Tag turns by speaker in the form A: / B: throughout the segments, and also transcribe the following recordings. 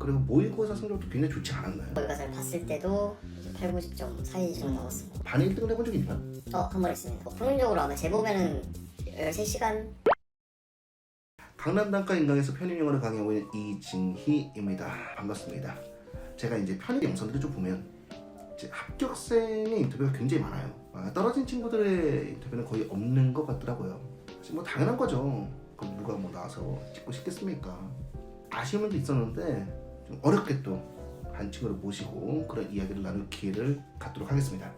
A: 그리고 모의고사 성적도 굉장히 좋지 않았나요?
B: 모의고사를 봤을 때도 8, 90점 사이 정도 나왔어요.
A: 반에 1등을 해본 적이 있나요?
B: 한 번 있습니다. 평균적으로 아마 제 보면은 13시간.
A: 강남단과 인강에서 편입영어를 강의하고 있는 이진희입니다. 반갑습니다. 제가 이제 편입 영상들을 좀 보면 이제 합격생의 인터뷰가 굉장히 많아요. 떨어진 친구들의 인터뷰는 거의 없는 것 같더라고요. 사실 뭐 당연한 거죠. 누가 뭐 나와서 찍고 싶겠습니까? 아쉬운 면도 있었는데 좀 어렵게 또 한 친구를 모시고 그런 이야기를 나눌 기회를 갖도록 하겠습니다.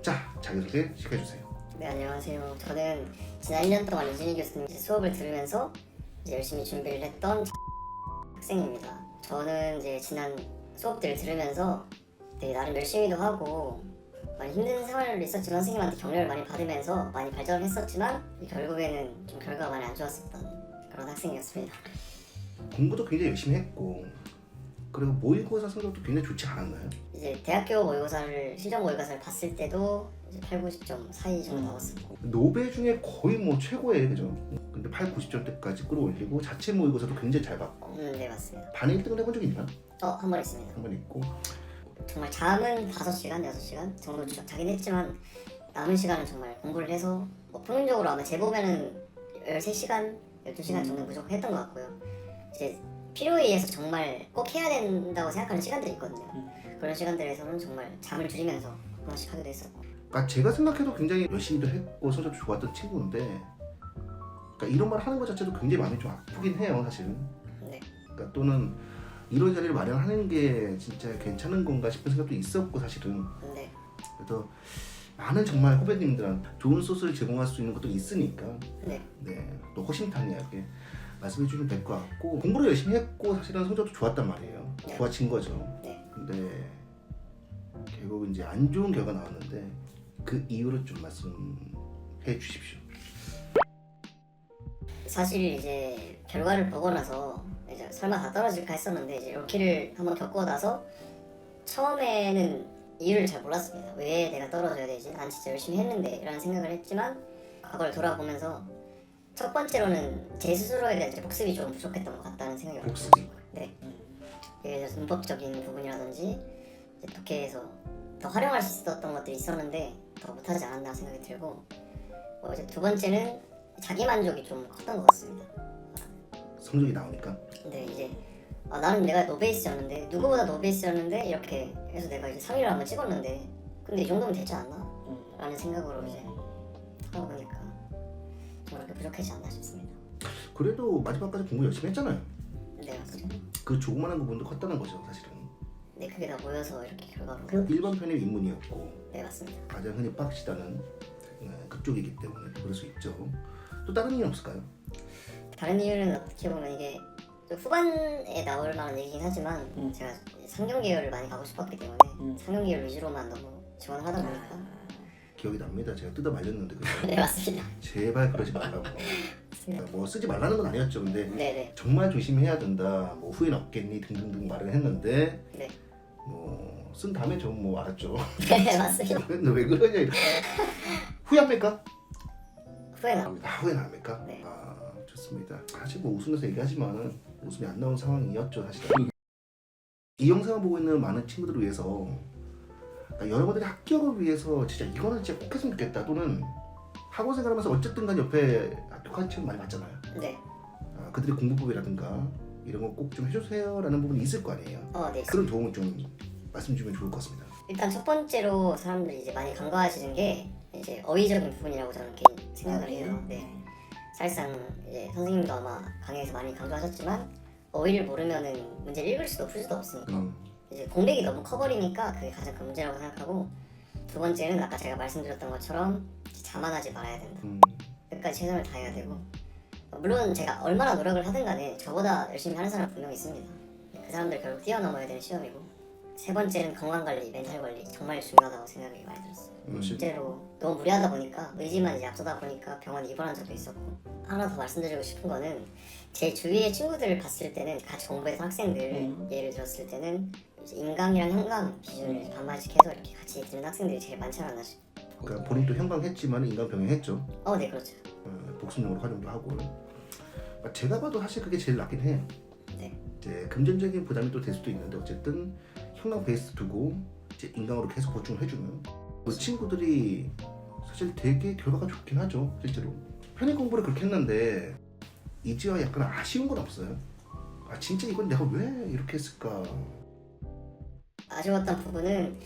A: 자, 자기소개 시켜주세요.
B: 네, 안녕하세요. 저는 지난 1년 동안 이진희 교수님 수업을 들으면서 이제 열심히 준비를 했던 학생입니다. 저는 이제 지난 수업들을 들으면서 되게 나름 열심히도 하고 많이 힘든 생활도 있었지만 선생님한테 격려를 많이 받으면서 많이 발전을 했었지만 결국에는 좀 결과가 많이 안 좋았었던 그런 학생이었습니다.
A: 공부도 굉장히 열심히 했고 그리고 모의고사 성적도 굉장히 좋지 않았나요?
B: 이제 대학교 모의고사를 실전 모의고사를 봤을 때도 이제 8, 90점 사이 정도 나왔었고
A: 노베 중에 거의 뭐 최고예요, 그죠? 근데 8, 90점대까지 끌어올리고 자체 모의고사도 굉장히 잘 봤고
B: 네, 맞습니다.
A: 반에 1등을 해본 적이 있나요?
B: 한 번 있습니다.
A: 한 번 있고
B: 정말 잠은 5시간, 6시간 정도 자긴 했지만 남은 시간은 정말 공부를 해서 평균적으로 아마 제 보면은 13시간, 12시간 정도 무조건 했던 것 같고요. 이제 필요에 의해서 정말 꼭 해야 된다고 생각하는 시간들이 있거든요. 그런 시간들에서는 정말 잠을 줄이면서 한 번씩 하기도 했었고.
A: 그러니까 제가 생각해도 굉장히 열심히도 했고 성적도 좋았던 친구인데 그러니까 이런 말 하는 것 자체도 굉장히 마음이 좀 아프긴 해요, 사실은.
B: 네.
A: 그러니까 또는 이런 자리를 마련하는 게 진짜 괜찮은 건가 싶은 생각도 있었고 사실은.
B: 네.
A: 그래도 많은 정말 후배님들한테 좋은 소스를 제공할 수 있는 것도 있으니까
B: 네.
A: 또 허심탄회하게 말씀해 주시면 될 것 같고 공부를 열심히 했고 사실은 성적도 좋았단 말이에요.
B: 네.
A: 좋아진 거죠.
B: 네.
A: 근데 결국 이제 안 좋은 결과 나왔는데 그 이유를 좀 말씀해 주십시오.
B: 사실 이제 결과를 보고 나서 이제 설마 다 떨어질까 했었는데 이제 이렇게를 한번 겪고 나서 처음에는 이유를 잘 몰랐습니다. 왜 내가 떨어져야 되지? 난 진짜 열심히 했는데 라는 생각을 했지만 과거를 돌아보면서 첫 번째로는 제 스스로에 대한 복습이 좀 부족했던 것 같다는 생각이
A: 복습?
B: 들었어요. 네. 예를 들어서 문법적인 부분이라든지 이제 독해에서 더 활용할 수 있었던 것들이 있었는데 더 못하지 않았나 생각이 들고 이제 두 번째는 자기 만족이 좀 컸던 것 같습니다.
A: 성적이 나오니까
B: 근데 이제 나는 내가 노베이스였는데 누구보다 노베이스였는데 이렇게 해서 내가 이제 3위를 한번 찍었는데 근데 이 정도면 되지 않나? 라는 생각으로 이제 하다 보니까 좀 그렇게 부족하지 않나 싶습니다.
A: 그래도 마지막까지 공부 열심히 했잖아요.
B: 네, 맞죠.
A: 그 조그마한 부분도 컸다는 거죠, 사실은.
B: 네, 그게 다 모여서 이렇게 결과로.
A: 일반 편입 인문이었고
B: 네, 맞습니다.
A: 가장 흔히 빡시다는 그쪽이기 때문에 그럴 수 있죠. 또 다른 이유 없을까요?
B: 다른 이유는 어떻게 보면 이게 좀 후반에 나올 만한 얘기긴 하지만 제가 상경 계열을 많이 가고 싶었기 때문에 상경 계열 위주로만 너무 지원을 하다 보니까
A: 기억이 납니다. 제가 뜯어 말렸는데 그거.
B: 네, 맞습니다.
A: 제발 그러지 말라고. 뭐 쓰지 말라는 건 아니었죠. 근데
B: 네네.
A: 정말 조심해야 된다. 뭐 후회는 없겠니 등등등 말을 했는데
B: 네.
A: 뭐 쓴 다음에 저 뭐 알았죠.
B: 네, 맞습니다.
A: 너 왜 그러냐 이렇게. 후회합니까?
B: 후회는
A: 후회는 안 합니까?
B: 네.
A: 좋습니다. 사실 뭐 웃으면서 얘기하지만 웃음이 안 나온 상황이었죠 사실. 이 영상을 보고 있는 많은 친구들을 위해서 그러니까 여러분들이 합격을 위해서 진짜 이거는 진짜 꼭 했으면 좋겠다 또는 학원 생활하면서 어쨌든 간 옆에 합격한 친구 많이 봤잖아요.
B: 네.
A: 그들의 공부법이라든가 이런 거 꼭 좀 해주세요 라는 부분이 있을 거 아니에요.
B: 네.
A: 그런 도움을 좀 말씀 주면 좋을 것 같습니다.
B: 일단 첫 번째로 사람들이 이제 많이 간과하시는 게 이제 어휘적인 부분이라고 저는 개인 생각을 해요. 네. 사실상 이제 선생님도 아마 강의에서 많이 강조하셨지만 어휘를 모르면은 문제를 읽을 수도 풀 수도 없으니까 이제 공백이 너무 커버리니까 그게 가장 큰 문제라고 생각하고 두 번째는 아까 제가 말씀드렸던 것처럼 자만하지 말아야 된다. 끝까지 최선을 다해야 되고 물론 제가 얼마나 노력을 하든 간에 저보다 열심히 하는 사람 분명히 있습니다. 그 사람들 결국 뛰어넘어야 되는 시험이고 세 번째는 건강관리, 멘탈관리 정말 중요하다고 생각이 많이 들었어요. 실제로 너무 무리하다 보니까 의지만 이제 앞서다 보니까 병원에 입원한 적도 있었고 하나 더 말씀드리고 싶은 거는 제 주위의 친구들을 봤을 때는 같이 공부해서 학생들 예를 들었을 때는 이제 인강이랑 형강 기준을 반반씩 해서 이렇게 같이 듣는 학생들이 제일 많지 않았나 싶어요.
A: 그러니까 본인도 형광했지만 인간 병행했죠.
B: 네, 그렇죠.
A: 복습용으로 활용도 하고 제가 봐도 사실 그게 제일 낫긴 해요.
B: 네.
A: 이제 금전적인 부담이 또 될 수도 있는데 어쨌든 형광 베이스 두고 이제 인강으로 계속 보충을 해주면 그 친구들이 사실 되게 결과가 좋긴 하죠. 실제로 편입 공부를 그렇게 했는데 이지와 약간 아쉬운 건 없어요? 아 진짜 이건 내가 왜 이렇게 했을까?
B: 아쉬웠던 부분은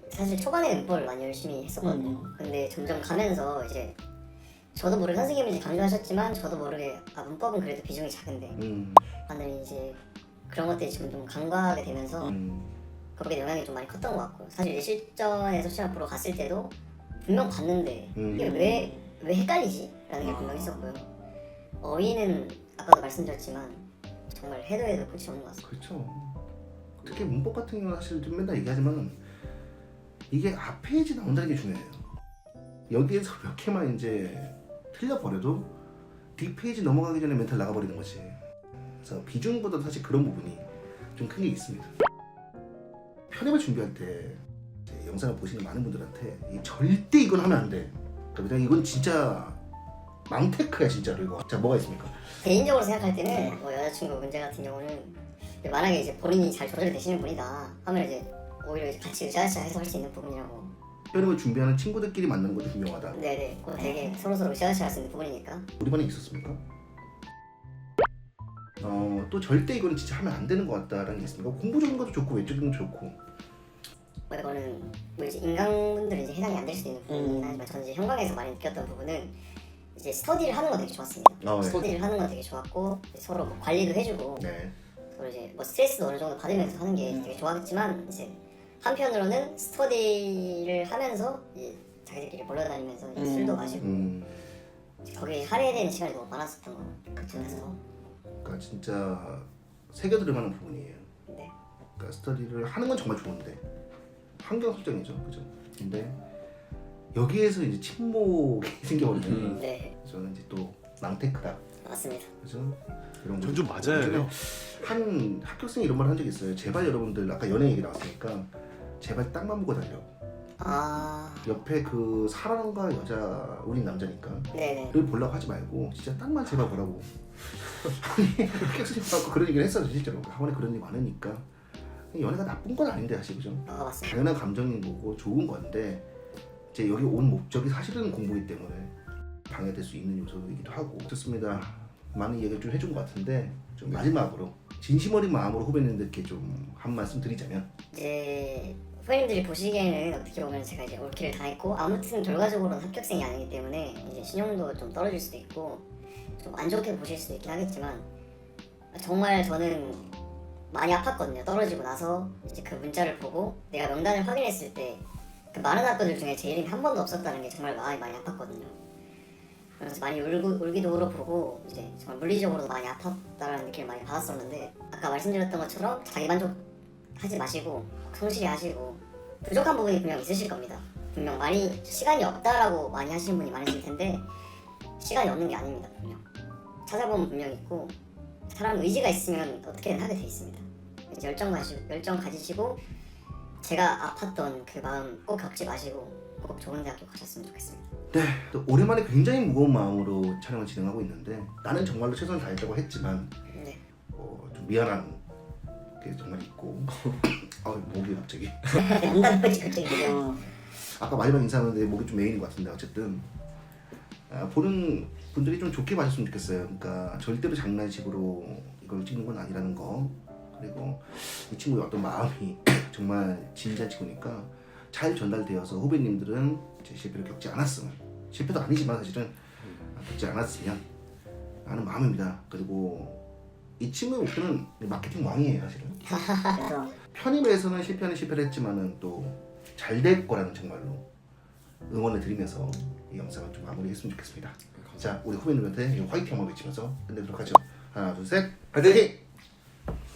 B: 사실 초반에 문법을 많이 열심히 했었거든요. 근데 점점 가면서 이제 저도 모르게 선생님이 강조하셨지만 저도 모르게 문법은 그래도 비중이 작은데 나는 이제 그런 것들이 지금 좀 간과하게 되면서 거기에 영향이 좀 많이 컸던 것 같고 사실 이제 실전에서 시험 보러 갔을 때도 분명 봤는데 이게 왜 헷갈리지? 라는 게 분명 있었고요. 어휘는 아까도 말씀드렸지만 정말 해도 끝이 없는 것 같습니다.
A: 그렇죠. 특히 문법 같은 경우는 사실 좀 맨날 얘기하지만 이게 앞 페이지 나온다는 게 중요해요. 여기에서 몇 개만 이제 틀려버려도 뒷 페이지 넘어가기 전에 멘탈 나가버리는 거지. 그래서 비중보다 사실 그런 부분이 좀 큰 게 있습니다. 편입을 준비할 때 이제 영상을 보시는 많은 분들한테 절대 이건 하면 안 돼. 그냥 이건 진짜 망테크야 진짜로 이거. 자 뭐가 있습니까?
B: 개인적으로 생각할 때는 뭐 여자친구 문제 같은 경우는 만약에 이제 본인이 잘 조절이 되시는 분이다 하면 이제 오히려 이제 같이 으쌰으쌰 해서 할 수 있는 부분이라고.
A: 편입을 준비하는 친구들끼리 만나는 것도 중요하다.
B: 네네. 그거 되게 서로서로 으쌰으쌰 할 수 있는 부분이니까.
A: 우리 반에 있었습니까? 또 절대 이거는 진짜 하면 안 되는 것 같다라는 게 있습니까? 공부적인 것도 좋고 외적인 것도 좋고.
B: 뭐 이거는 뭐 이제 인강분들은 이제 해당이 안 될 수도 있는 부분이긴 하지만 저는 이제 형광에서 많이 느꼈던 부분은 이제 스터디를 하는 거 되게 좋았습니다.
A: 네.
B: 스터디를 하는 거 되게 좋았고 서로 뭐 관리도 해주고
A: 네.
B: 서로 이제 뭐 스트레스도 어느 정도 받으면서 하는 게 되게 좋았지만 이제 한편으로는 스터디를 하면서 이제 자기들끼리 몰려다니면서 이제 술도 마시고 거기에 할애되는 시간이 너무 많았었던 것 같아서.
A: 그러니까 진짜 새겨들을 만한 부분이에요.
B: 네.
A: 그러니까 스터디를 하는 건 정말 좋은데 환경 설정이죠, 그죠? 근데 여기에서 이제 침묵이 생겨버리면
B: 네.
A: 저는 이제 또 낭테크다,
B: 맞습니다.
A: 그죠? 이런
C: 전 좀 맞아요.
A: 한 합격생이 이런 말 한 적이 있어요. 제발 여러분들 아까 연애 얘기 나왔으니까 제발 땅만 보고 달려. 옆에 그 사람과 여자 우린 남자니까
B: 네네.
A: 를 보려고 하지 말고 진짜 땅만 제발 보라고. 아니 합격생이 갖고 그런 얘기를 했어요. 실제로 학원에 그런 일이 많으니까 연애가 나쁜 건 아닌데 사실 그죠?
B: 맞습니다.
A: 당연한 감정인 거고 좋은 건데 이제 여기 온 목적이 사실은 공부이기 때문에 방해될 수 있는 요소이기도 하고. 좋습니다. 많은 얘기를 좀 해준 것 같은데 좀 마지막으로 진심 어린 마음으로 후배님들께 좀 한 말씀 드리자면
B: 이제 후배님들이 보시기에는 어떻게 보면 제가 이제 올킬을 다 했고 아무튼 결과적으로는 합격생이 아니기 때문에 이제 신용도 좀 떨어질 수도 있고 좀 안 좋게 보실 수도 있긴 하겠지만 정말 저는 많이 아팠거든요. 떨어지고 나서 이제 그 문자를 보고 내가 명단을 확인했을 때 그 많은 학교들 중에 제 이름이 한 번도 없었다는 게 정말 마음이 많이 아팠거든요. 그래서 많이 울기도 울어보고 이제 정말 물리적으로도 많이 아팠다는 느낌을 많이 받았었는데 아까 말씀드렸던 것처럼 자기 만족하지 마시고 성실히 하시고 부족한 부분이 분명 있으실 겁니다. 분명 많이 시간이 없다라고 많이 하시는 분이 많으실 텐데 시간이 없는 게 아닙니다. 분명 찾아보면 분명 있고 사람 의지가 있으면 어떻게든 하게 돼 있습니다. 이제 열정 가지시고 제가 아팠던 그 마음 꼭 겪지 마시고 꼭 좋은 대학교 가셨으면 좋겠습니다.
A: 네, 또 오랜만에 굉장히 무거운 마음으로 촬영을 진행하고 있는데 나는 정말로 최선을 다했다고 했지만
B: 네.
A: 좀 미안한 게 정말 있고 목이 갑자기
B: 그쪽이죠.
A: 아까 마지막 인사하는데 목이 좀 메인인 것 같은데 어쨌든 보는 분들이 좀 좋게 봐줬으면 좋겠어요. 그러니까 절대로 장난식으로 이걸 찍는 건 아니라는 거. 그리고 이 친구의 어떤 마음이 정말 진지한 친구니까 잘 전달되어서 후배님들은 이제 실패를 겪지 않았으면, 실패도 아니지만 사실은 겪지 않았으면 하는 마음입니다. 그리고 이 친구의 목표는 마케팅 왕이에요 사실은. 편입에서는 실패를 했지만은 또 잘 될 거라는 정말로 응원을 드리면서 이 영상을 좀 마무리했으면 좋겠습니다. 자, 우리 후배님한테 화이팅 한번 외치면서 끝내도록 하죠. 하나, 둘, 셋, 화이팅!